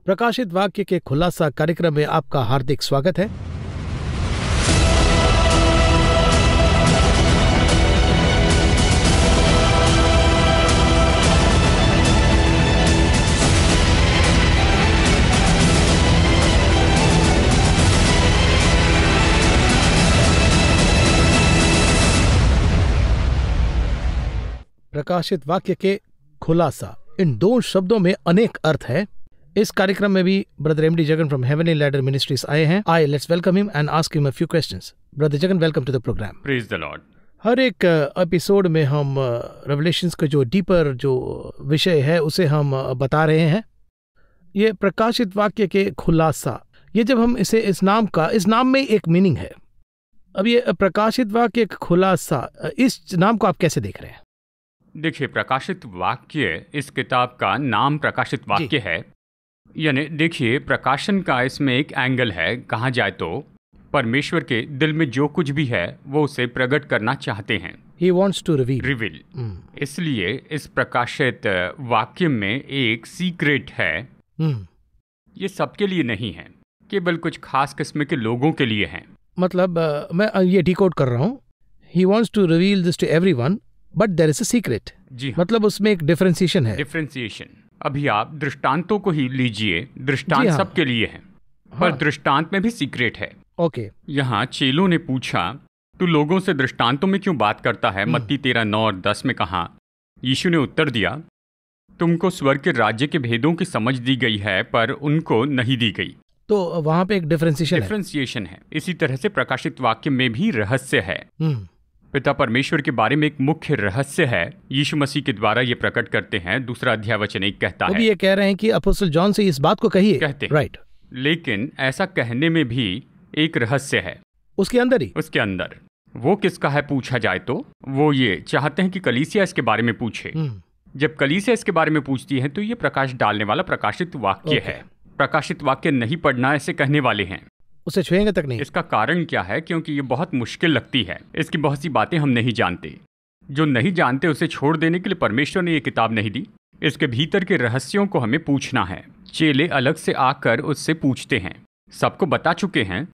प्रकाशित वाक्य के खुलासा कार्यक्रम में आपका हार्दिक स्वागत है। प्रकाशित वाक्य के खुलासा, इन दो शब्दों में अनेक अर्थ है। इस कार्यक्रम में भी brother MD Jagan from heavenly ladder ministries आए हैं। Let's welcome him and ask him a few questions. Brother Jagan, welcome to the programme. Praise the Lord. हर एक एपिसोड में हम रेवलेशंस का जो डीपर जो विषय है उसे हम बता रहे हैं। ये प्रकाशित वाक्य के खुलासा, ये जब हम इसे इस नाम में एक मीनिंग है। अब ये प्रकाशित वाक्य के खुलासा, इस नाम को आप कैसे देख रहे हैं? देखिए, प्रकाशित वाक्य, इस किताब का नाम प्रकाशित वाक्य है। यानी देखिए, प्रकाशन का इसमें एक एंगल है। कहा जाए तो परमेश्वर के दिल में जो कुछ भी है वो उसे प्रकट करना चाहते हैं। He wants to reveal. इसलिए इस प्रकाशित वाक्य में एक सीक्रेट है। ये सबके लिए नहीं है, केवल कुछ खास किस्म के लोगों के लिए है। मतलब मैं ये डिकोड कर रहा हूँ। He wants to reveal this to everyone, but there is a secret. जी हाँ। मतलब उसमें एक डिफरेंशिएशन है। डिफरेंशिएशन। अभी आप दृष्टांतों को ही लीजिए। दृष्टांत हाँ। सबके लिए है, पर दृष्टांत में भी सीक्रेट है। ओके। यहाँ चेलों ने पूछा, तू लोगों से दृष्टांतों में क्यों बात करता है? मत्ती 13:9 और 10 में कहा। यीशु ने उत्तर दिया, तुमको स्वर्ग के राज्य के भेदों की समझ दी गई है, पर उनको नहीं दी गई। तो वहां पे एक डिफरेंशिएशन है। इसी तरह से प्रकाशित वाक्य में भी रहस्य है। पिता परमेश्वर के बारे में एक मुख्य रहस्य है। यीशु मसीह के द्वारा ये प्रकट करते हैं। 2 अध्याय वचन 1 कहता है। ये कह रहे हैं कि अपोस्टल जॉन से इस बात को कहिए, कहते हैं। राइट। लेकिन ऐसा कहने में भी एक रहस्य है उसके अंदर। वो किसका है पूछा जाए तो वो ये चाहते हैं कि कलीसिया इसके बारे में पूछे। जब कलीसिया इसके बारे में पूछती है तो ये प्रकाश डालने वाला प्रकाशित वाक्य है। प्रकाशित वाक्य नहीं पढ़ना ऐसे कहने वाले हैं, उसे छुएंगे तक नहीं। इसका कारण क्या है? क्योंकि ये बहुत मुश्किल लगती है। इसकी बहुत सी बातें हम नहीं जानते। जो नहीं जानते उसे छोड़ देने के लिए परमेश्वर ने ये किताब नहीं दी। इसके भीतर के रहस्यों को हमें पूछना है। चेले अलग से आकर उससे पूछते हैं। सबको बता चुके हैं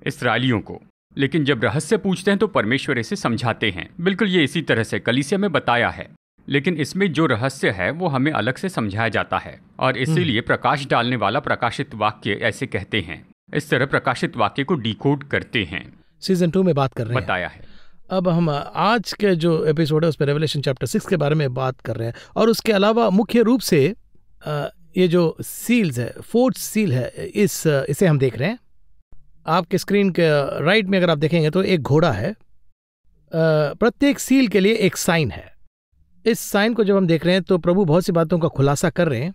इस्राएलियों को, लेकिन जब रहस्य पूछते हैं तो परमेश्वर इसे समझाते हैं। बिल्कुल ये इसी तरह से कलीसिया में बताया है, लेकिन इसमें जो रहस्य है वो हमें अलग से समझाया जाता है, और इसीलिए प्रकाश डालने वाला प्रकाशित वाक्य ऐसे कहते हैं। इस तरह प्रकाशित वाक्य को डिकोड करते हैं। सीजन 2 में बात कर रहे हैं, बताया है। अब हम आज के जो एपिसोड है उसमें रेवलेशन चैप्टर 6 के बारे में बात कर रहे हैं, और उसके अलावा मुख्य रूप से ये जो सील्स है, 4th सील है, इसे हम देख रहे हैं। आपके स्क्रीन के राइट में अगर आप देखेंगे तो एक घोड़ा है। प्रत्येक सील के लिए एक साइन है। इस साइन को जब हम देख रहे हैं तो प्रभु बहुत सी बातों का खुलासा कर रहे हैं,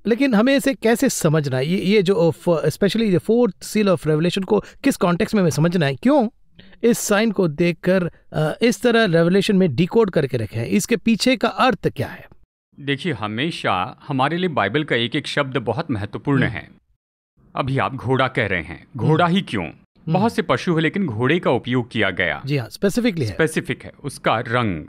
लेकिन हमें इसे कैसे समझना है? ये जो स्पेशली ये 4th सील ऑफ रेवलेशन को किस कॉन्टेक्स्ट में हमें समझना है? क्यों इस साइन को देखकर इस तरह रेवलेशन में डिकोड करके रखे हैं? इसके पीछे का अर्थ क्या है? देखिए, हमेशा हमारे लिए बाइबल का एक एक शब्द बहुत महत्वपूर्ण है। अभी आप घोड़ा कह रहे हैं, घोड़ा ही क्यों? बहुत से पशु है, लेकिन घोड़े का उपयोग किया गया। जी हाँ, स्पेसिफिक है। उसका रंग,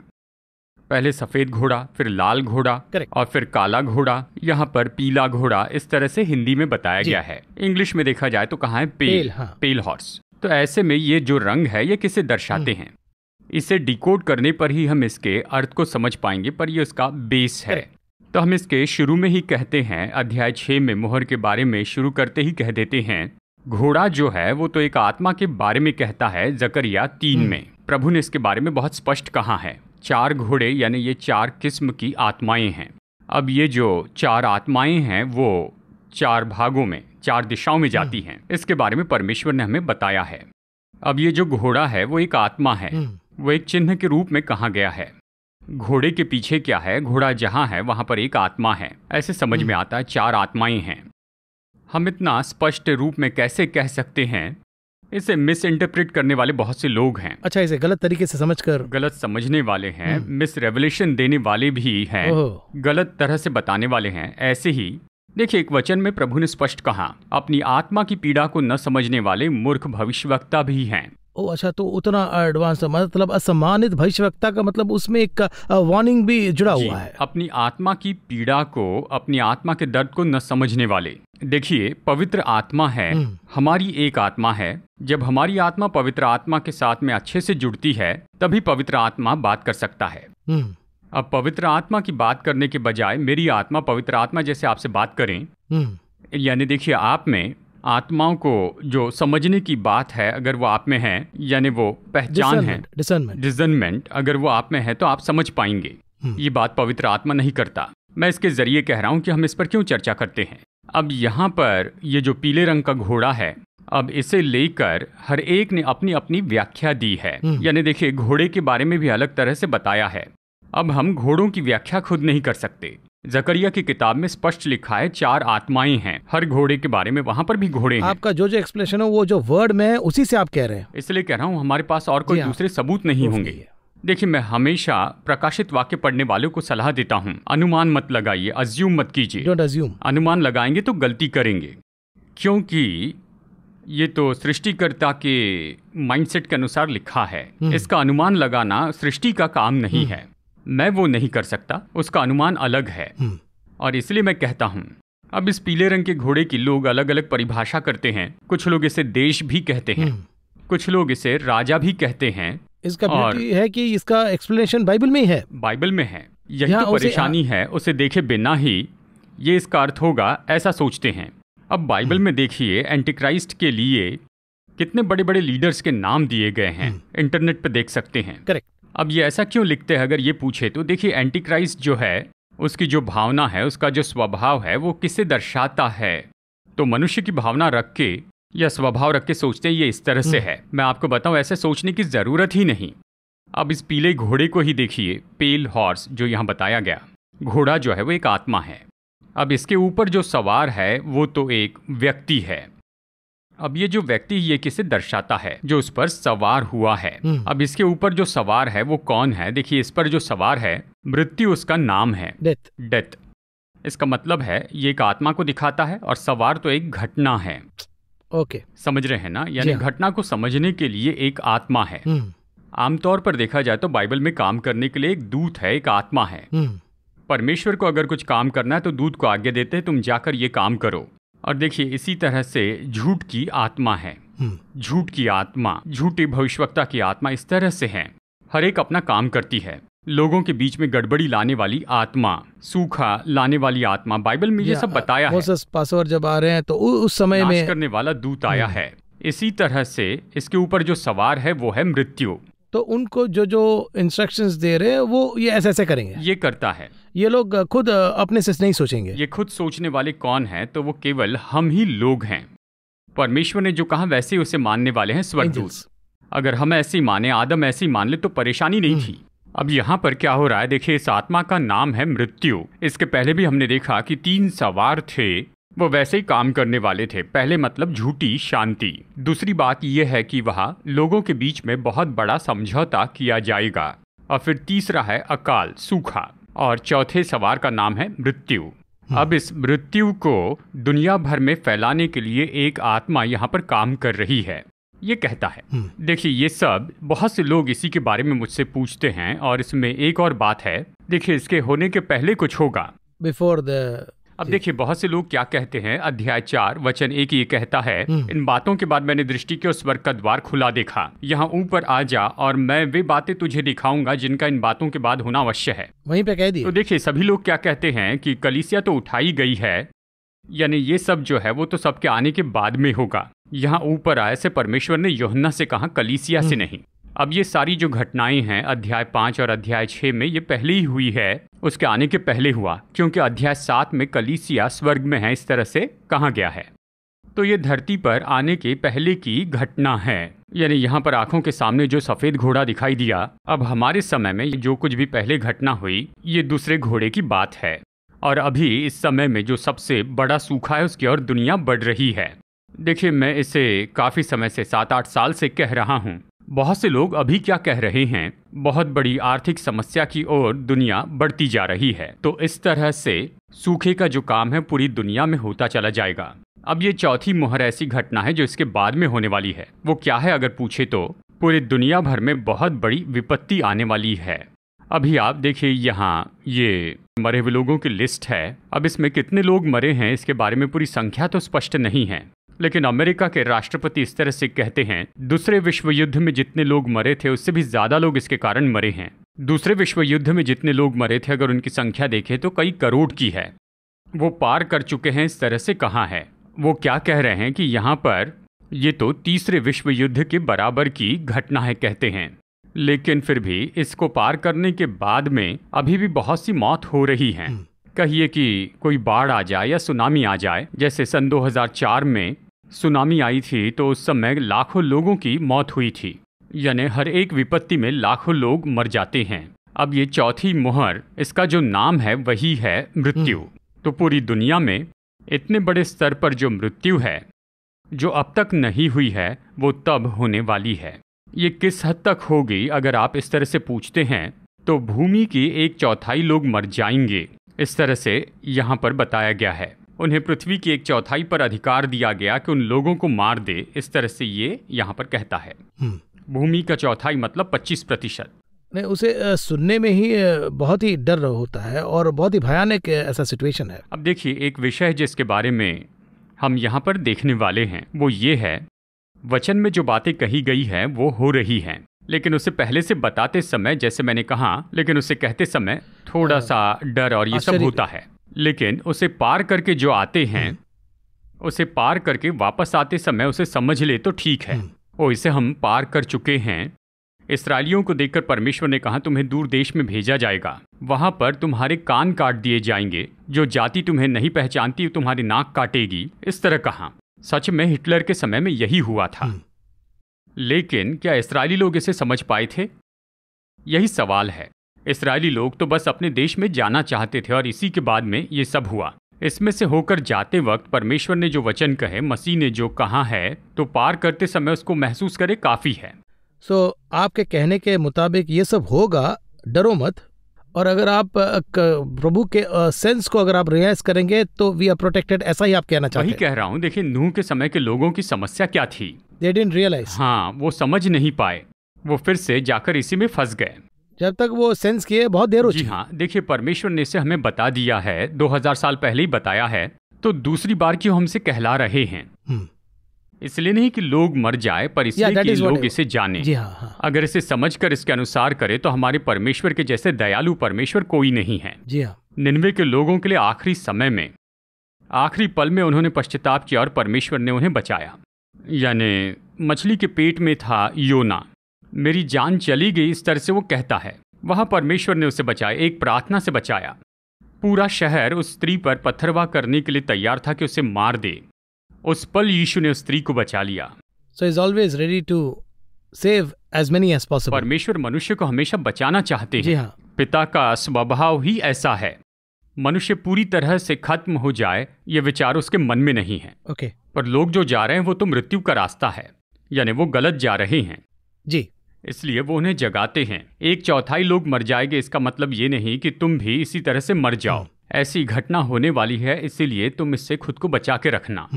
पहले सफेद घोड़ा, फिर लाल घोड़ा, और फिर काला घोड़ा, यहाँ पर पीला घोड़ा। इस तरह से हिंदी में बताया गया है। इंग्लिश में देखा जाए तो कहाँ है? पेल हॉर्स। तो ऐसे में ये जो रंग है ये किसे दर्शाते हैं? इसे डिकोड करने पर ही हम इसके अर्थ को समझ पाएंगे, पर ये उसका बेस है। तो हम इसके शुरू में ही कहते हैं, अध्याय 6 में मोहर के बारे में शुरू करते ही कह देते हैं, घोड़ा जो है वो तो एक आत्मा के बारे में कहता है। जकरिया 3 में प्रभु ने इसके बारे में बहुत स्पष्ट कहा है। 4 घोड़े यानी ये 4 किस्म की आत्माएं हैं। अब ये जो 4 आत्माएं हैं वो 4 भागों में, 4 दिशाओं में जाती हैं। इसके बारे में परमेश्वर ने हमें बताया है। अब ये जो घोड़ा है वो एक आत्मा है, वो एक चिन्ह के रूप में कहा गया है। घोड़े के पीछे क्या है? घोड़ा जहाँ है वहाँ पर एक आत्मा है। ऐसे समझ में आता है 4 आत्माएं हैं। हम इतना स्पष्ट रूप में कैसे कह सकते हैं? इसे मिस इंटरप्रेट करने वाले बहुत से लोग हैं। अच्छा, इसे गलत तरीके से समझकर गलत समझने वाले हैं। मिस रेवलेशन देने वाले भी हैं, गलत तरह से बताने वाले हैं। ऐसे ही देखिए, एक वचन में प्रभु ने स्पष्ट कहा, अपनी आत्मा की पीड़ा को न समझने वाले मूर्ख भविष्यवक्ता भी हैं। अच्छा, तो उतना एडवांस, मतलब असम्मानित भविष्यवक्ता का मतलब उसमें एक वार्निंग भी जुड़ा हुआ है। अपनी आत्मा की पीड़ा को, अपनी आत्मा के दर्द को न समझने वाले, देखिए, पवित्र आत्मा है, हमारी एक आत्मा है। जब हमारी आत्मा पवित्र आत्मा के साथ में अच्छे से जुड़ती है तभी पवित्र आत्मा बात कर सकता है। अब पवित्र आत्मा की बात करने के बजाय मेरी आत्मा पवित्र आत्मा जैसे आपसे बात करें, यानी देखिए, आप में आत्माओं को जो समझने की बात है अगर वो आप में है, यानी वो पहचान है, डिसर्नमेंट अगर वो आप में है तो आप समझ पाएंगे। ये बात पवित्र आत्मा नहीं करता। मैं इसके जरिए कह रहा हूं कि हम इस पर क्यों चर्चा करते हैं। अब यहाँ पर ये जो पीले रंग का घोड़ा है, अब इसे लेकर हर एक ने अपनी अपनी व्याख्या दी है। यानी देखिए, घोड़े के बारे में भी अलग तरह से बताया है। अब हम घोड़ों की व्याख्या खुद नहीं कर सकते। जकरिया की किताब में स्पष्ट लिखा है 4 आत्माएं हैं हर घोड़े के बारे में, वहां पर भी घोड़े हैं। आपका जो एक्सप्लेनेशन है वो जो वर्ड में है उसी से आप कह रहे हैं। इसलिए कह रहा हूँ, हमारे पास और कोई दूसरे सबूत नहीं होंगे। देखिए, मैं हमेशा प्रकाशित वाक्य पढ़ने वालों को सलाह देता हूँ, अनुमान मत लगाइए, अज्यूम मत कीजिए। Don't assume. अनुमान लगाएंगे तो गलती करेंगे, क्योंकि ये तो सृष्टिकर्ता के माइंडसेट के अनुसार लिखा है। इसका अनुमान लगाना सृष्टि का काम नहीं है। मैं वो नहीं कर सकता, उसका अनुमान अलग है। और इसलिए मैं कहता हूँ, अब इस पीले रंग के घोड़े की लोग अलग अलग परिभाषा करते हैं। कुछ लोग इसे देश भी कहते हैं, कुछ लोग इसे राजा भी कहते हैं। इसका ब्यूटी है कि इसका एक्सप्लेनेशन बाइबल में ही है। बाइबल में है। यही तो परेशानी है, उसे देखे बिना ही ये इसका अर्थ होगा ऐसा सोचते हैं। अब बाइबल में देखिए, एंटीक्राइस्ट के लिए कितने बड़े बड़े लीडर्स के नाम दिए गए हैं, इंटरनेट पे देख सकते हैं। करेक्ट। अब ये ऐसा क्यों लिखते हैं अगर ये पूछे तो देखिए, एंटीक्राइस्ट जो है उसकी जो भावना है, उसका जो स्वभाव है, वो किसे दर्शाता है। तो मनुष्य की भावना रख के या स्वभाव रख के सोचते हैं ये इस तरह से है। मैं आपको बताऊं, ऐसे सोचने की जरूरत ही नहीं। अब इस पीले घोड़े को ही देखिए, पेल हॉर्स जो यहाँ बताया गया, घोड़ा जो है वो एक आत्मा है। अब इसके ऊपर जो सवार है वो तो एक व्यक्ति है। अब ये जो व्यक्ति, ये किसे दर्शाता है? जो उस पर सवार हुआ है। अब इसके ऊपर जो सवार है वो कौन है? देखिए, इस पर जो सवार है, मृत्यु उसका नाम है, डेथ। इसका मतलब है ये एक आत्मा को दिखाता है और सवार तो एक घटना है। ओके, समझ रहे हैं ना? यानी घटना को समझने के लिए एक आत्मा है। आमतौर पर देखा जाए तो बाइबल में काम करने के लिए एक दूत है, एक आत्मा है। परमेश्वर को अगर कुछ काम करना है तो दूत को आज्ञा देते हैं, तुम जाकर ये काम करो। और देखिए, इसी तरह से झूठ की आत्मा है, झूठ की आत्मा, झूठी भविष्यवक्ता की आत्मा इस तरह से है। हर एक अपना काम करती है। लोगों के बीच में गड़बड़ी लाने वाली आत्मा, सूखा लाने वाली आत्मा, बाइबल में ये सब बताया है। पासवर जब आ रहे हैं तो उस समय में करने वाला दूत आया है। इसी तरह से इसके ऊपर जो सवार है वो है मृत्यु। तो उनको जो इंस्ट्रक्शंस दे रहे हैं वो ये ऐसे करेंगे, ये करता है। ये लोग खुद अपने से नहीं सोचेंगे। ये खुद सोचने वाले कौन है? तो वो केवल हम ही लोग हैं। परमेश्वर ने जो कहा वैसे उसे मानने वाले हैं स्वर्गदूत। अगर हम ऐसे ही माने, आदम ऐसे ही मान ले तो परेशानी नहीं थी। अब यहाँ पर क्या हो रहा है? देखिए, इस आत्मा का नाम है मृत्यु। इसके पहले भी हमने देखा कि 3 सवार थे, वो वैसे ही काम करने वाले थे। पहले मतलब झूठी शांति। दूसरी बात यह है कि वहाँ लोगों के बीच में बहुत बड़ा समझौता किया जाएगा। और फिर तीसरा है अकाल, सूखा। और चौथे सवार का नाम है मृत्यु। अब इस मृत्यु को दुनिया भर में फैलाने के लिए एक आत्मा यहाँ पर काम कर रही है, ये कहता है। देखिए, ये सब बहुत से लोग इसी के बारे में मुझसे पूछते हैं। और इसमें एक और बात है, देखिए, इसके होने के पहले कुछ होगा, बिफोर द। अब देखिए, बहुत से लोग क्या कहते हैं, अध्याय 4 वचन 1 ये कहता है, इन बातों के बाद मैंने दृष्टि की और स्वर्ग का द्वार खुला देखा, यहाँ ऊपर आ जा और मैं वे बातें तुझे दिखाऊंगा जिनका इन बातों के बाद होना अवश्य है। वहीं पे कह दिया। तो देखिए, सभी लोग क्या कहते हैं कि कलीसिया तो उठाई गई है, यानी ये सब जो है वो तो सबके आने के बाद में होगा। यहाँ ऊपर आए से परमेश्वर ने यूहन्ना से कहा, कलीसिया से नहीं। अब ये सारी जो घटनाएं हैं अध्याय 5 और अध्याय 6 में, ये पहले ही हुई है, उसके आने के पहले हुआ, क्योंकि अध्याय 7 में कलीसिया स्वर्ग में है, इस तरह से कहा गया है। तो ये धरती पर आने के पहले की घटना है। यानी यहाँ पर आंखों के सामने जो सफेद घोड़ा दिखाई दिया, अब हमारे समय में जो कुछ भी पहले घटना हुई, ये दूसरे घोड़े की बात है। और अभी इस समय में जो सबसे बड़ा सूखा है उसकी ओर दुनिया बढ़ रही है। देखिए, मैं इसे काफ़ी समय से 7-8 साल से कह रहा हूँ। बहुत से लोग अभी क्या कह रहे हैं, बहुत बड़ी आर्थिक समस्या की ओर दुनिया बढ़ती जा रही है। तो इस तरह से सूखे का जो काम है पूरी दुनिया में होता चला जाएगा। अब ये चौथी मोहर ऐसी घटना है जो इसके बाद में होने वाली है। वो क्या है अगर पूछे तो पूरी दुनिया भर में बहुत बड़ी विपत्ति आने वाली है। अभी आप देखिए यहाँ ये मरे हुए लोगों की लिस्ट है। अब इसमें कितने लोग मरे हैं इसके बारे में पूरी संख्या तो स्पष्ट नहीं है, लेकिन अमेरिका के राष्ट्रपति इस तरह से कहते हैं, दूसरे विश्व युद्ध में जितने लोग मरे थे उससे भी ज्यादा लोग इसके कारण मरे हैं। दूसरे विश्व युद्ध में जितने लोग मरे थे अगर उनकी संख्या देखें तो कई करोड़ की है। वो पार कर चुके हैं इस तरह से कहा है। वो क्या कह रहे हैं कि यहाँ पर ये तो तीसरे विश्व युद्ध के बराबर की घटना है कहते हैं, लेकिन फिर भी इसको पार करने के बाद में अभी भी बहुत सी मौत हो रही हैं। कहिए कि कोई बाढ़ आ जाए या सुनामी आ जाए, जैसे सन 2004 में सुनामी आई थी तो उस समय लाखों लोगों की मौत हुई थी, यानी हर एक विपत्ति में लाखों लोग मर जाते हैं। अब ये चौथी मोहर, इसका जो नाम है वही है मृत्यु। तो पूरी दुनिया में इतने बड़े स्तर पर जो मृत्यु है जो अब तक नहीं हुई है वो तब होने वाली है। ये किस हद तक होगी अगर आप इस तरह से पूछते हैं तो भूमि की 1/4 लोग मर जाएंगे, इस तरह से यहाँ पर बताया गया है। उन्हें पृथ्वी की 1/4 पर अधिकार दिया गया कि उन लोगों को मार दे, इस तरह से ये यहाँ पर कहता है। भूमि का 1/4 मतलब 25%। नहीं, उसे सुनने में ही बहुत ही डर होता है और बहुत ही भयानक ऐसा सिचुएशन है। अब देखिए, एक विषय जिसके बारे में हम यहाँ पर देखने वाले हैं वो ये है, वचन में जो बातें कही गई है वो हो रही हैं, लेकिन उसे पहले से बताते समय, जैसे मैंने कहा, लेकिन उसे कहते समय थोड़ा सा डर और ये सब होता है। लेकिन उसे पार करके जो आते हैं, उसे पार करके वापस आते समय उसे समझ ले तो ठीक है, ओ इसे हम पार कर चुके हैं। इस्राएलियों को देखकर परमेश्वर ने कहा, तुम्हें दूर देश में भेजा जाएगा, वहां पर तुम्हारे कान काट दिए जाएंगे, जो जाति तुम्हें नहीं पहचानती तुम्हारी नाक काटेगी, इस तरह कहा। सच में हिटलर के समय में यही हुआ था, लेकिन क्या इस्राएली लोग इसे समझ पाए थे? यही सवाल है। इस्राएली लोग तो बस अपने देश में जाना चाहते थे और इसी के बाद में ये सब हुआ। इसमें से होकर जाते वक्त परमेश्वर ने जो वचन कहे, मसीह ने जो कहा है, तो पार करते समय उसको महसूस करे काफी है। आपके कहने के मुताबिक ये सब होगा, डरो मत। और अगर आप प्रभु के सेंस को अगर आप रियलाइज करेंगे तो वी आर प्रोटेक्टेड, ऐसा ही आप कहना चाहते हैं? वही कह रहा हूँ। देखिए, नूह के समय के लोगों की समस्या क्या थी? They didn't realize. हाँ, वो समझ नहीं पाए, वो फिर से जाकर इसी में फंस गए। जब तक वो सेंस किए बहुत देर हो चुकी। जी हाँ, देखिए, परमेश्वर ने इसे हमें बता दिया है, 2000 साल पहले ही बताया है, तो दूसरी बार क्यों हमसे कहला रहे हैं? इसलिए नहीं कि लोग मर जाए, पर इसलिए कि लोग इसे जाने। जी हाँ। अगर इसे समझकर इसके अनुसार करे तो हमारे परमेश्वर के जैसे दयालु परमेश्वर कोई नहीं है। जी हाँ। निनवे के लोगों के लिए आखिरी समय में, आखिरी पल में उन्होंने पश्चाताप किया और परमेश्वर ने उन्हें बचाया। यानी मछली के पेट में था योना, मेरी जान चली गई, इस तरह से वो कहता है। वहां परमेश्वर ने उसे बचाया, एक प्रार्थना से बचाया। पूरा शहर उस स्त्री पर पत्थरवाह करने के लिए तैयार था कि उसे मार दे। उस पल यीशु ने उस स्त्री को बचा लिया। So he's always ready to save as many as possible. परमेश्वर मनुष्य को हमेशा बचाना चाहते हैं। जी हाँ। पिता का स्वभाव ही ऐसा है। मनुष्य पूरी तरह से खत्म हो जाए, ये विचार उसके मन में नहीं है। Okay. पर लोग जो जा रहे हैं वो तो मृत्यु का रास्ता है, यानी वो गलत जा रहे हैं। जी। इसलिए वो उन्हें जगाते हैं। 1/4 लोग मर जाएंगे, इसका मतलब ये नहीं कि तुम भी इसी तरह से मर जाओ। ऐसी घटना होने वाली है, इसीलिए तुम इससे खुद को बचा के रखना।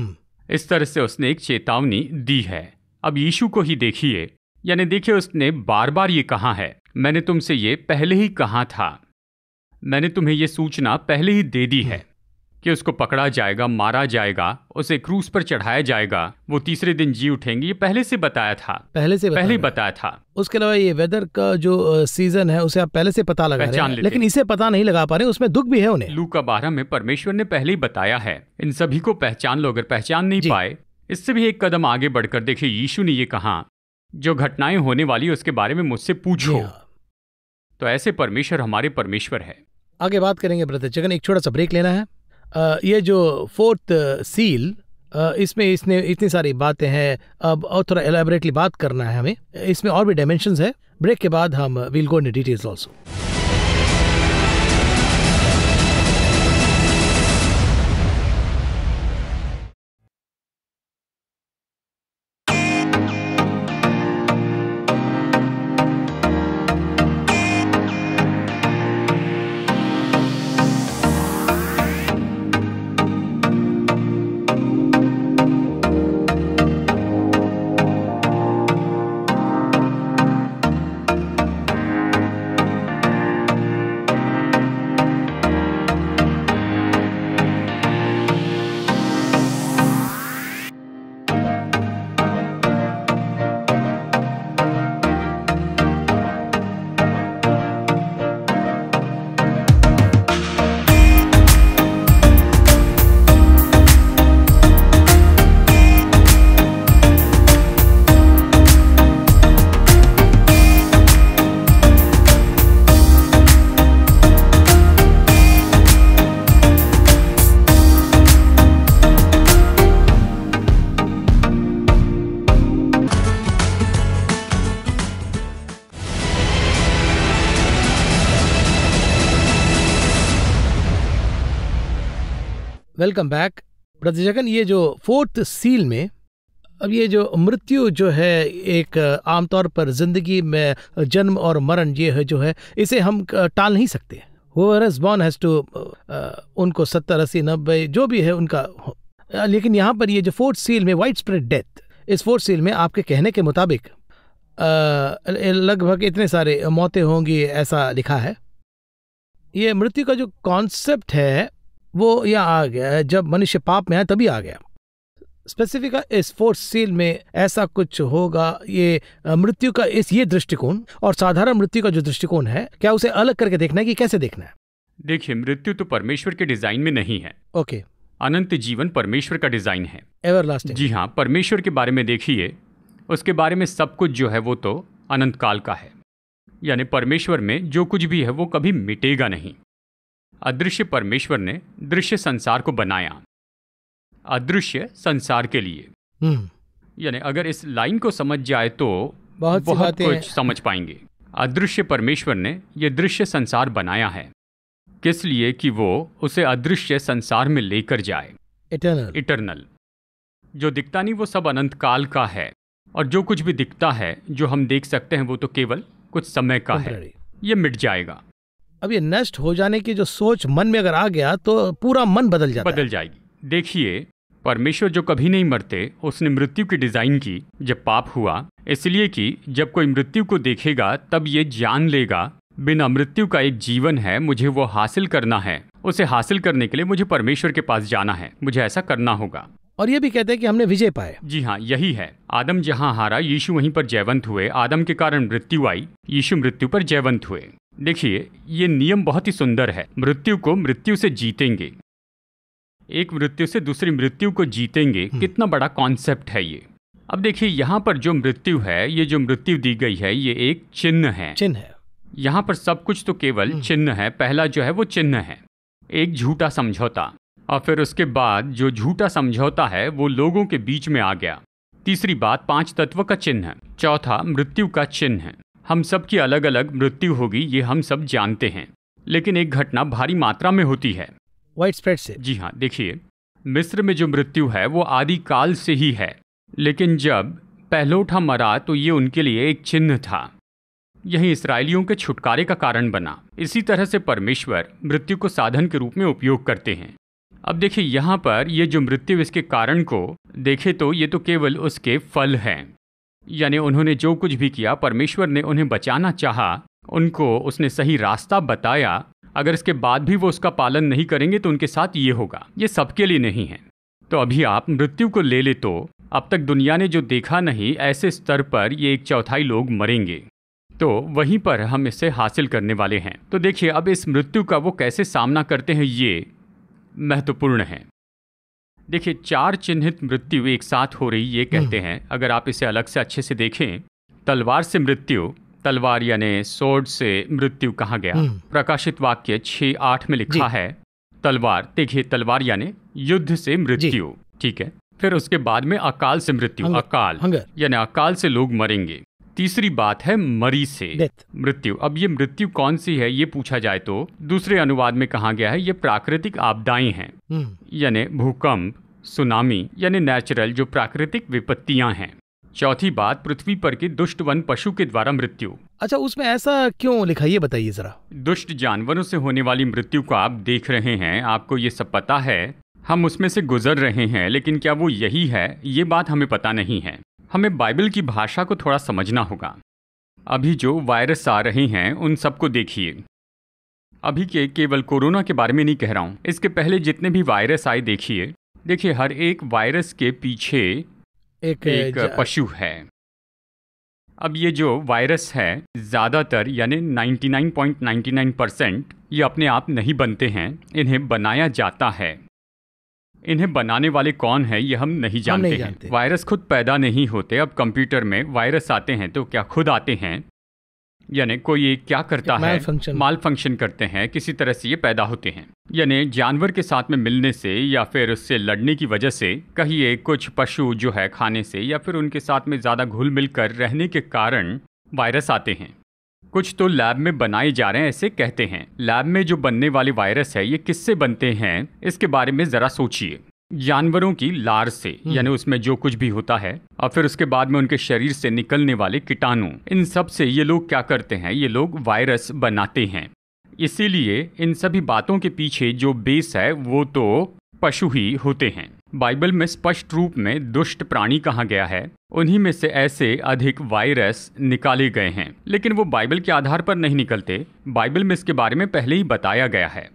इस तरह से उसने एक चेतावनी दी है। अब यीशु को ही देखिए, यानी देखिए, उसने बार बार ये कहा है, मैंने तुमसे ये पहले ही कहा था, मैंने तुम्हें ये सूचना पहले ही दे दी है कि उसको पकड़ा जाएगा, मारा जाएगा, उसे क्रूस पर चढ़ाया जाएगा, वो तीसरे दिन जी उठेंगे। ये पहले से बताया था, पहले बताया था। उसके अलावा ये वेदर का जो सीजन है उसे आप पहले से पता लगा रहे हैं, लेकिन इसे पता नहीं लगा पा रहे, उसमें दुख भी है उन्हें। लूका 12 में परमेश्वर ने पहले ही बताया है, इन सभी को पहचान लो। अगर पहचान नहीं पाए, इससे भी एक कदम आगे बढ़कर देखिए, यीशु ने ये कहा, जो घटनाएं होने वाली उसके बारे में मुझसे पूछो। तो ऐसे परमेश्वर हमारे परमेश्वर है। आगे बात करेंगे ब्रदर जगन, एक छोटा सा ब्रेक लेना है। ये जो 4th सील, इसमें इसने इतनी सारी बातें हैं, अब और थोड़ा एलैबोरेटली बात करना है हमें, इसमें और भी डायमेंशंस है। ब्रेक के बाद हम will go in details also. Welcome back brother Jagan. ये जो फोर्थ सील में, अब ये जो मृत्यु जो है एक आमतौर पर जिंदगी में जन्म और मरण ये है जो है इसे हम टाल नहीं सकते। Whoever is born has to उनको 70, 80, 90 जो भी है उनका। लेकिन यहाँ पर ये जो फोर्थ सील में वाइड स्प्रेड डेथ, इस फोर्थ सील में आपके कहने के मुताबिक लगभग इतने सारे मौतें होंगी ऐसा लिखा है। ये मृत्यु का जो कॉन्सेप्ट है वो यहाँ आ गया है, जब मनुष्य पाप में आया तभी आ गया। स्पेसिफिक इस फोर्थ सील में ऐसा कुछ होगा। ये मृत्यु का ये दृष्टिकोण और साधारण मृत्यु का जो दृष्टिकोण है, क्या उसे अलग करके देखना है कि कैसे देखना है? देखिए, मृत्यु तो परमेश्वर के डिजाइन में नहीं है। ओके। अनंत जीवन परमेश्वर का डिजाइन है, एवरलास्टिंग। जी हाँ, परमेश्वर के बारे में देखिए, उसके बारे में सब कुछ जो है वो तो अनंत काल का है। यानी परमेश्वर में जो कुछ भी है वो कभी मिटेगा नहीं। अदृश्य परमेश्वर ने दृश्य संसार को बनाया अदृश्य संसार के लिए। यानी अगर इस लाइन को समझ जाए तो बहुत कुछ समझ पाएंगे। अदृश्य परमेश्वर ने यह दृश्य संसार बनाया है, किस लिए? कि वो उसे अदृश्य संसार में लेकर जाए। इटर्नल। जो दिखता नहीं वो सब अनंत काल का है, और जो कुछ भी दिखता है जो हम देख सकते हैं वो तो केवल कुछ समय का है, ये मिट जाएगा। अब ये नष्ट हो जाने की जो सोच मन में अगर आ गया तो पूरा मन बदल जाएगी। देखिए, परमेश्वर जो कभी नहीं मरते, उसने मृत्यु की डिजाइन की जब पाप हुआ, इसलिए कि जब कोई मृत्यु को देखेगा तब ये जान लेगा बिना मृत्यु का एक जीवन है, मुझे वो हासिल करना है। उसे हासिल करने के लिए मुझे परमेश्वर के पास जाना है, मुझे ऐसा करना होगा। और ये भी कहते हैं कि हमने विजय पाए। जी हाँ, यही है। आदम जहाँ हारा, यीशु वहीं पर जयवंत हुए। आदम के कारण मृत्यु आई, यीशु मृत्यु पर जयवंत हुए। देखिए, ये नियम बहुत ही सुंदर है। मृत्यु को मृत्यु से जीतेंगे, एक मृत्यु से दूसरी मृत्यु को जीतेंगे। कितना बड़ा कॉन्सेप्ट है ये। अब देखिए, यहाँ पर जो मृत्यु है, ये जो मृत्यु दी गई है, ये एक चिन्ह है। यहाँ पर सब कुछ तो केवल चिन्ह है। पहला जो है वो चिन्ह है, एक झूठा समझौता, और फिर उसके बाद जो झूठा समझौता है वो लोगों के बीच में आ गया। तीसरी बात, 5 तत्व का चिन्ह। चौथा, मृत्यु का चिन्ह। हम सब की अलग अलग मृत्यु होगी, ये हम सब जानते हैं, लेकिन एक घटना भारी मात्रा में होती है, वाइड स्प्रेड से। जी हाँ, देखिए, मिस्र में जो मृत्यु है वो आदि काल से ही है, लेकिन जब पहलोठा मरा तो ये उनके लिए एक चिन्ह था। यही इसराइलियों के छुटकारे का कारण बना। इसी तरह से परमेश्वर मृत्यु को साधन के रूप में उपयोग करते हैं। अब देखिए, यहाँ पर ये जो मृत्यु, इसके कारण को देखे तो ये तो केवल उसके फल हैं। यानी उन्होंने जो कुछ भी किया, परमेश्वर ने उन्हें बचाना चाहा, उनको उसने सही रास्ता बताया। अगर इसके बाद भी वो उसका पालन नहीं करेंगे तो उनके साथ ये होगा। ये सबके लिए नहीं है। तो अभी आप मृत्यु को ले ले तो अब तक दुनिया ने जो देखा नहीं, ऐसे स्तर पर ये 1/4 लोग मरेंगे, तो वहीं पर हम इसे हासिल करने वाले हैं। तो देखिए, अब इस मृत्यु का वो कैसे सामना करते हैं, ये महत्वपूर्ण है। देखिए, 4 चिन्हित मृत्यु एक साथ हो रही, ये कहते हैं। अगर आप इसे अलग से अच्छे से देखें, तलवार से मृत्यु, तलवार यानी सोर्ड से मृत्यु कहा गया। प्रकाशित वाक्य 6:8 में लिखा है तलवार। देखिए, तलवार यानी युद्ध से मृत्यु, ठीक है। फिर उसके बाद में अकाल से मृत्यु, अकाल यानी अकाल से लोग मरेंगे। तीसरी बात है मरी से मृत्यु। अब ये मृत्यु कौन सी है ये पूछा जाए तो दूसरे अनुवाद में कहा गया है ये प्राकृतिक आपदाएं हैं, यानी भूकंप, सुनामी, यानी नेचुरल जो प्राकृतिक विपत्तियां हैं। चौथी बात, पृथ्वी पर के दुष्ट वन पशु के द्वारा मृत्यु। अच्छा, उसमें ऐसा क्यों लिखा, ये बताइए जरा। दुष्ट जानवरों से होने वाली मृत्यु को आप देख रहे हैं, आपको ये सब पता है, हम उसमें से गुजर रहे हैं, लेकिन क्या वो यही है, ये बात हमें पता नहीं है। हमें बाइबल की भाषा को थोड़ा समझना होगा। अभी जो वायरस आ रहे हैं उन सबको देखिए। अभी के केवल कोरोना के बारे में नहीं कह रहा हूँ, इसके पहले जितने भी वायरस आए देखिए हर एक वायरस के पीछे एक पशु है। अब ये जो वायरस है ज़्यादातर यानी 99.99% ये अपने आप नहीं बनते हैं, इन्हें बनाया जाता है। इन्हें बनाने वाले कौन है ये हम नहीं जानते हैं। वायरस खुद पैदा नहीं होते। अब कंप्यूटर में वायरस आते हैं तो क्या खुद आते हैं, यानी कोई क्या करता है, माल फंक्शन करते हैं, किसी तरह से ये पैदा होते हैं। यानी जानवर के साथ में मिलने से या फिर उससे लड़ने की वजह से, कहिए कुछ पशु जो है खाने से, या फिर उनके साथ में ज़्यादा घुल मिल कर रहने के कारण वायरस आते हैं। कुछ तो लैब में बनाए जा रहे हैं ऐसे कहते हैं। लैब में जो बनने वाले वायरस है ये किससे बनते हैं इसके बारे में जरा सोचिए। जानवरों की लार से, यानी उसमें जो कुछ भी होता है, और फिर उसके बाद में उनके शरीर से निकलने वाले कीटाणु, इन सब से ये लोग क्या करते हैं, ये लोग वायरस बनाते हैं। इसीलिए इन सभी बातों के पीछे जो बेस है वो तो पशु ही होते हैं। बाइबल में स्पष्ट रूप में दुष्ट प्राणी कहा गया है, उन्हीं में से ऐसे अधिक वायरस निकाले गए हैं। लेकिन वो बाइबल के आधार पर नहीं निकलते, बाइबल में इसके बारे में पहले ही बताया गया है।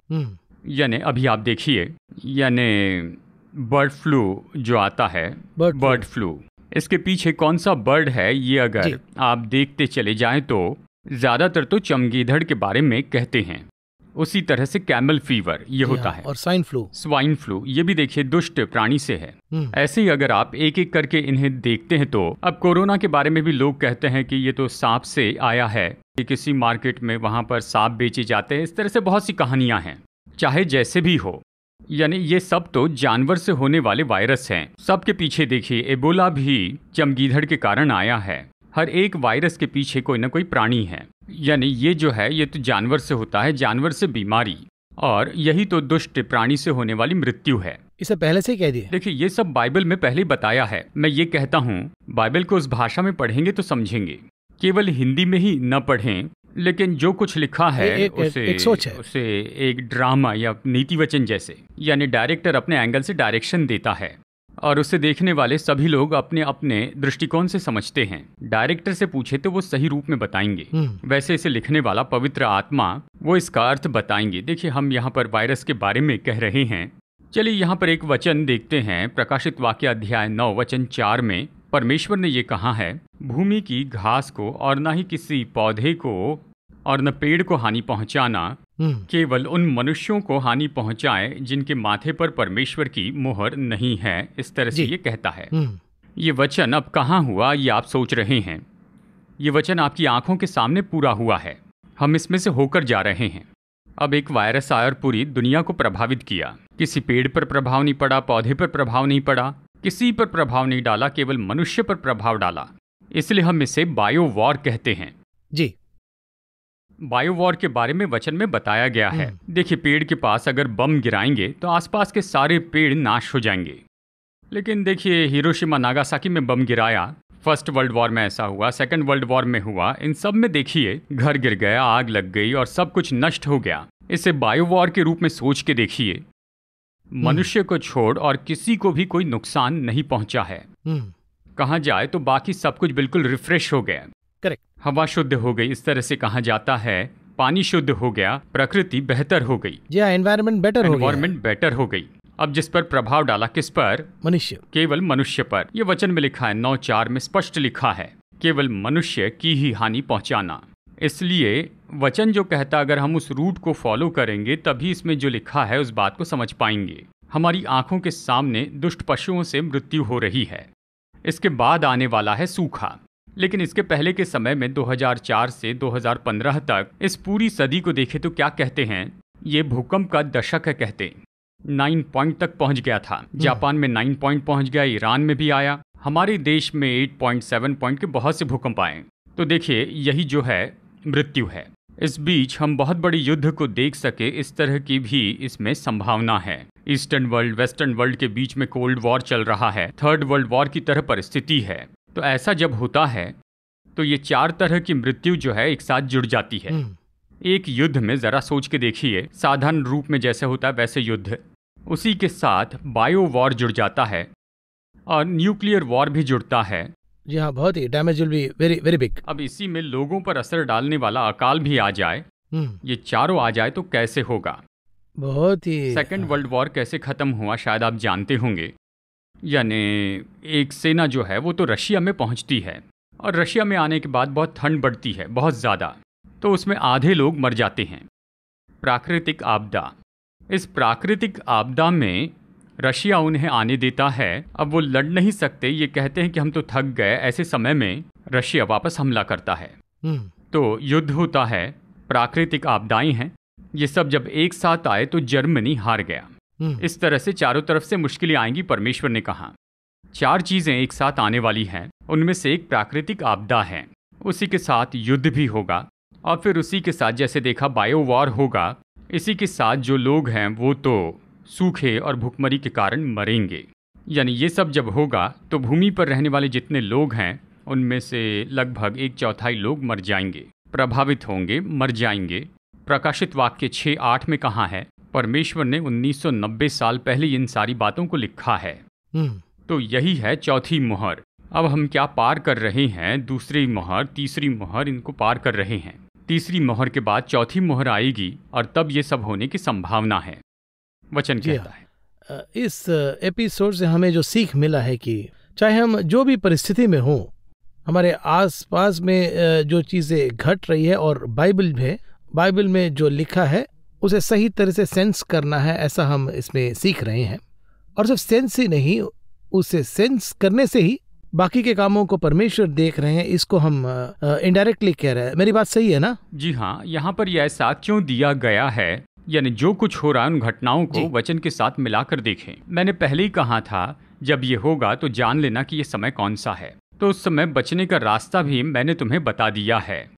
यानी अभी आप देखिए, यानी बर्ड फ्लू जो आता है, बर्ड फ्लू, इसके पीछे कौन सा बर्ड है ये अगर आप देखते चले जाएं तो ज्यादातर तो चमगीदड़ के बारे में कहते हैं। उसी तरह से कैमल फीवर ये होता है, और स्वाइन फ्लू ये भी देखिए दुष्ट प्राणी से है। ऐसे ही अगर आप एक एक करके इन्हें देखते हैं तो अब कोरोना के बारे में भी लोग कहते हैं कि ये तो सांप से आया है, कि किसी मार्केट में वहां पर सांप बेचे जाते हैं। इस तरह से बहुत सी कहानियां हैं। चाहे जैसे भी हो, यानी ये सब तो जानवर से होने वाले वायरस हैं। सबके पीछे देखिए, एबोला भी चमगीदड़ के कारण आया है। हर एक वायरस के पीछे कोई ना कोई प्राणी है। यानी ये जो है ये तो जानवर से होता है, जानवर से बीमारी, और यही तो दुष्ट प्राणी से होने वाली मृत्यु है। इसे पहले से ही कह दिया। देखिए ये सब बाइबल में पहले बताया है। मैं ये कहता हूँ बाइबल को उस भाषा में पढ़ेंगे तो समझेंगे, केवल हिंदी में ही न पढ़ें। लेकिन जो कुछ लिखा है उसे एक ड्रामा या नीति वचन जैसे, यानी डायरेक्टर अपने एंगल से डायरेक्शन देता है और उसे देखने वाले सभी लोग अपने अपने दृष्टिकोण से समझते हैं। डायरेक्टर से पूछे तो वो सही रूप में बताएंगे, वैसे इसे लिखने वाला पवित्र आत्मा वो इसका अर्थ बताएंगे। देखिए हम यहाँ पर वायरस के बारे में कह रहे हैं। चलिए यहाँ पर एक वचन देखते हैं, प्रकाशित वाक्य अध्याय 9 वचन 4 में परमेश्वर ने ये कहा है, भूमि की घास को और न ही किसी पौधे को और न पेड़ को हानि पहुंचाना, केवल उन मनुष्यों को हानि पहुंचाए जिनके माथे पर परमेश्वर की मोहर नहीं है। इस तरह से ये कहता है। ये वचन अब कहाँ हुआ ये आप सोच रहे हैं। ये वचन आपकी आंखों के सामने पूरा हुआ है। हम इसमें से होकर जा रहे हैं। अब एक वायरस आया और पूरी दुनिया को प्रभावित किया। किसी पेड़ पर प्रभाव नहीं पड़ा, पौधे पर प्रभाव नहीं पड़ा, किसी पर प्रभाव नहीं डाला, केवल मनुष्य पर प्रभाव डाला। इसलिए हम इसे बायो वॉर कहते हैं। जी, बायो वॉर के बारे में वचन में बताया गया है। देखिए पेड़ के पास अगर बम गिराएंगे तो आसपास के सारे पेड़ नाश हो जाएंगे। लेकिन देखिए हिरोशिमा नागासाकी में बम गिराया, फर्स्ट वर्ल्ड वॉर में ऐसा हुआ, सेकंड वर्ल्ड वॉर में हुआ, इन सब में देखिए घर गिर गया, आग लग गई और सब कुछ नष्ट हो गया। इसे बायो वॉर के रूप में सोच के देखिए, मनुष्य को छोड़ और किसी को भी कोई नुकसान नहीं पहुंचा है। कहा जाए तो बाकी सब कुछ बिल्कुल रिफ्रेश हो गया। करेक्ट। हवा शुद्ध हो गई, इस तरह से कहा जाता है। पानी शुद्ध हो गया, प्रकृति बेहतर हो गई, एनवायरनमेंट बेटर हो गई। अब जिस पर प्रभाव डाला, किस पर? मनुष्य, केवल मनुष्य पर। यह वचन में लिखा है, 9:4 में स्पष्ट लिखा है, केवल मनुष्य की ही हानि पहुंचाना। इसलिए वचन जो कहता अगर हम उस रूट को फॉलो करेंगे तभी इसमें जो लिखा है उस बात को समझ पाएंगे। हमारी आंखों के सामने दुष्ट पशुओं से मृत्यु हो रही है। इसके बाद आने वाला है सूखा। लेकिन इसके पहले के समय में 2004 से 2015 तक इस पूरी सदी को देखे तो क्या कहते हैं, ये भूकंप का दशक है। कहते 9 पॉइंट तक पहुंच गया था। जापान में 9 पॉइंट पहुंच गया, ईरान में भी आया, हमारे देश में 8.7 पॉइंट के बहुत से भूकंप आए। तो देखिए यही जो है मृत्यु है। इस बीच हम बहुत बड़ी युद्ध को देख सके, इस तरह की भी इसमें संभावना है। ईस्टर्न वर्ल्ड वेस्टर्न वर्ल्ड के बीच में कोल्ड वॉर चल रहा है, थर्ड वर्ल्ड वॉर की तरह परिस्थिति है। तो ऐसा जब होता है तो ये 4 तरह की मृत्यु जो है एक साथ जुड़ जाती है एक युद्ध में। जरा सोच के देखिए, साधारण रूप में जैसे होता है वैसे युद्ध, उसी के साथ बायो वॉर जुड़ जाता है और न्यूक्लियर वॉर भी जुड़ता है। जी हाँ, बहुत ही damage will be very very big. अब इसी में लोगों पर असर डालने वाला अकाल भी आ जाए, ये चारों आ जाए तो कैसे होगा। बहुत ही। सेकंड वर्ल्ड वॉर कैसे खत्म हुआ शायद आप जानते होंगे। यानी एक सेना जो है वो तो रशिया में पहुंचती है और रशिया में आने के बाद बहुत ठंड बढ़ती है, बहुत ज़्यादा, तो उसमें आधे लोग मर जाते हैं। प्राकृतिक आपदा, इस प्राकृतिक आपदा में रशिया उन्हें आने देता है। अब वो लड़ नहीं सकते, ये कहते हैं कि हम तो थक गए। ऐसे समय में रशिया वापस हमला करता है, तो युद्ध होता है, प्राकृतिक आपदाएं हैं। ये सब जब एक साथ आए तो जर्मनी हार गया। इस तरह से चारों तरफ से मुश्किलें आएंगी। परमेश्वर ने कहा 4 चीजें एक साथ आने वाली हैं, उनमें से एक प्राकृतिक आपदा है, उसी के साथ युद्ध भी होगा। और फिर उसी के साथ जैसे देखा बायो वॉर होगा, इसी के साथ जो लोग हैं वो तो सूखे और भूखमरी के कारण मरेंगे। यानी ये सब जब होगा तो भूमि पर रहने वाले जितने लोग हैं उनमें से लगभग 1/4 लोग मर जाएंगे, प्रभावित होंगे, मर जाएंगे। प्रकाशित वाक्य 6:8 में कहा है, परमेश्वर ने 1990 साल पहले इन सारी बातों को लिखा है। तो यही है चौथी मोहर। अब हम क्या पार कर रहे हैं? दूसरी मोहर, तीसरी मोहर, इनको पार कर रहे हैं। तीसरी मोहर के बाद चौथी मोहर आएगी और तब ये सब होने की संभावना है, वचन कहता है। इस एपिसोड से हमें जो सीख मिला है कि चाहे हम जो भी परिस्थिति में हों, हमारे आसपास में जो चीज़ें घट रही है और बाइबल में जो लिखा है उसे सही तरह से सेंस करना है, ऐसा हम इसमें सीख रहे हैं। और सिर्फ सेंस ही नहीं, उसे सेंस करने से ही बाकी के कामों को परमेश्वर देख रहे हैं, इसको हम इनडायरेक्टली कह रहे हैं। मेरी बात सही है ना? जी हाँ, यहाँ पर यह ऐसा क्यों दिया गया है, यानी जो कुछ हो रहा है उन घटनाओं को वचन के साथ मिलाकर देखें। मैंने पहले ही कहा था जब ये होगा तो जान लेना कि ये समय कौन सा है। तो उस समय बचने का रास्ता भी मैंने तुम्हें बता दिया है।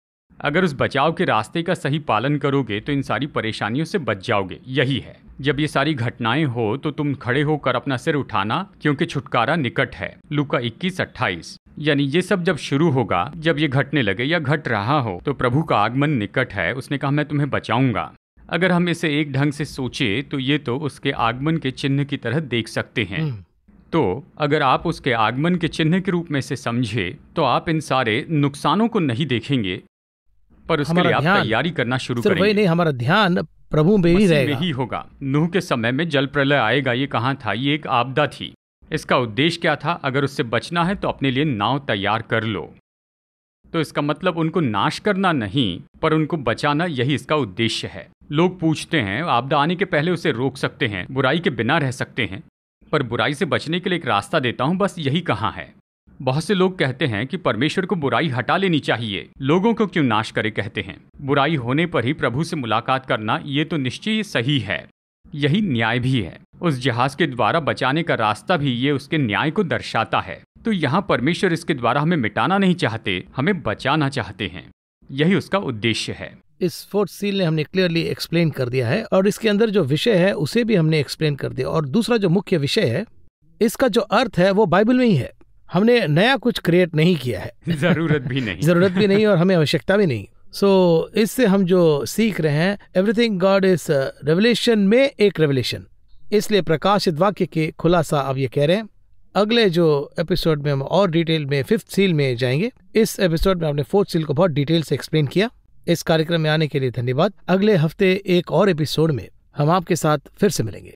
अगर उस बचाव के रास्ते का सही पालन करोगे तो इन सारी परेशानियों से बच जाओगे। यही है, जब ये सारी घटनाएं हो तो तुम खड़े होकर अपना सिर उठाना, क्योंकि छुटकारा निकट है। लूका 21:28। यानी ये सब जब शुरू होगा, जब ये घटने लगे या घट रहा हो तो प्रभु का आगमन निकट है। उसने कहा मैं तुम्हें बचाऊंगा। अगर हम इसे एक ढंग से सोचे तो ये तो उसके आगमन के चिन्ह की तरह देख सकते हैं। तो अगर आप उसके आगमन के चिन्ह के रूप में से समझे तो आप इन सारे नुकसानों को नहीं देखेंगे, पर उसके लिए आप तैयारी करना शुरू करेंगे। वही नहीं, हमारा ध्यान प्रभु में ही रहेगा, ही होगा। नूह के समय में जल प्रलय आएगा, ये कहाँ था? ये एक आपदा थी। इसका उद्देश्य क्या था? अगर उससे बचना है तो अपने लिए नाव तैयार कर लो। तो इसका मतलब उनको नाश करना नहीं, पर उनको बचाना, यही इसका उद्देश्य है। लोग पूछते हैं आपदा आने के पहले उसे रोक सकते हैं, बुराई के बिना रह सकते हैं, पर बुराई से बचने के लिए एक रास्ता देता हूं, बस यही कहाँ है। बहुत से लोग कहते हैं कि परमेश्वर को बुराई हटा लेनी चाहिए, लोगों को क्यों नाश करे कहते हैं। बुराई होने पर ही प्रभु से मुलाकात करना, ये तो निश्चय सही है, यही न्याय भी है। उस जहाज के द्वारा बचाने का रास्ता भी ये उसके न्याय को दर्शाता है। तो यहाँ परमेश्वर इसके द्वारा हमें मिटाना नहीं चाहते, हमें बचाना चाहते हैं, यही उसका उद्देश्य है। इस फोर्थ सील ने हमने क्लियरली एक्सप्लेन कर दिया है और इसके अंदर जो विषय है उसे भी हमने एक्सप्लेन कर दिया। और दूसरा जो मुख्य विषय है, इसका जो अर्थ है वो बाइबल में ही है, हमने नया कुछ क्रिएट नहीं किया है। जरूरत भी नहीं और हमें आवश्यकता भी नहीं। सो इससे हम जो सीख रहे हैं, एवरीथिंग गॉड इज रेवलेशन में एक रेवलेशन। इसलिए प्रकाशित वाक्य के खुलासा अब ये कह रहे हैं। अगले जो एपिसोड में हम और डिटेल में फिफ्थ सील में जाएंगे। इस एपिसोड में आपने फोर्थ सील को बहुत डिटेल से एक्सप्लेन किया। इस कार्यक्रम में आने के लिए धन्यवाद। अगले हफ्ते एक और एपिसोड में हम आपके साथ फिर से मिलेंगे।